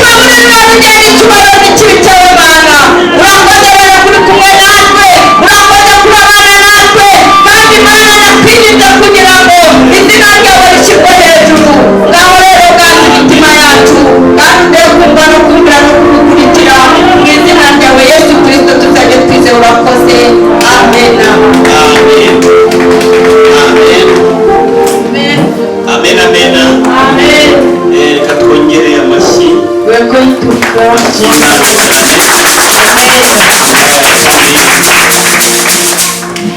tugaburira abageni icyubahiro n'ikibi cyawe Mana. Urakoze rero kuri kumwe natwe, urakoze kurabana natwe, kandi Mana nakwirinda kugira ngo izina ryawe rishyirwe hejuru. Ngaho rero kandi imitima yacu kandi ugiye kumva no kumvira no kugukurikira mu izina ryawe Yesu Kristo tuzajya twizera. Urakoze. Amen. Amen. Amen. Amen. Amen. Katwongere amashyi. We are going to pray.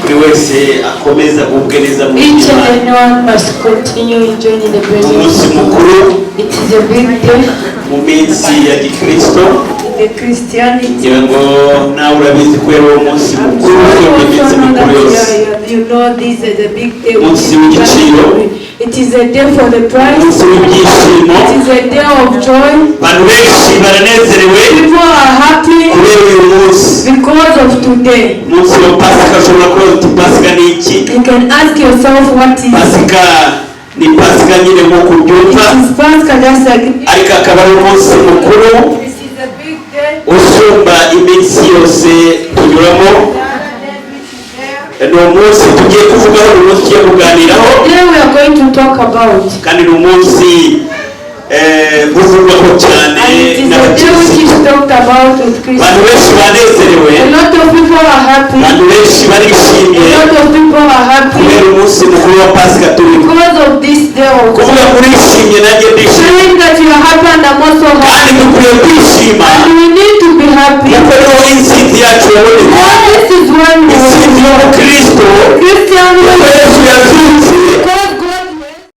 Buri wese akomeza kugubwa mu Each and everyone must continue enjoying the presence. umunsi mukuru It is a big day. mu minsi ya Gikristo. The Christianity. ngira ngo nawe urabizi ko uwo munsi mukuru w'iminsi mikuru yose. You know this is a big day. umunsi w'igiciro. It is a day for the prize. umunsi w'ibyishimo. It is a day of joy. abantu benshi baranezerewe People are happy kubera uyu munsi. because of today. umunsi wa Pasika ushobora kuba uti Pasika ni iki? You can ask yourself what is. Pasika ni Pasika nyine nk'uko ubyumva, It is Pascha just like. ariko akaba ari umunsi mukuru This is a big day. usumba iminsi yose tunyuramo. ni umunsi tugiye kuvugaho, ni umunsi tugiye kuganiraho, Today we are going to talk about. kandi ni umunsi uvugwaho cyane And it is a day which n'abakirisitu. is talked about with abantu Christians. benshi banezerewe, A lot of people are happy. abantu benshi barishimye A lot of people are happy kubera umunsi mukuru wa Pasika turimo. because of this day of kuvuga ngo urishimye nanjye ndishimye, showing that you are happy and I'm also kandi happy. dukwiye kwishima And we need to be happy. kuko niho intsinzi yacu yaboneka. All this is one intsinzi y'ubukristo Christian kuko Yesu yazutse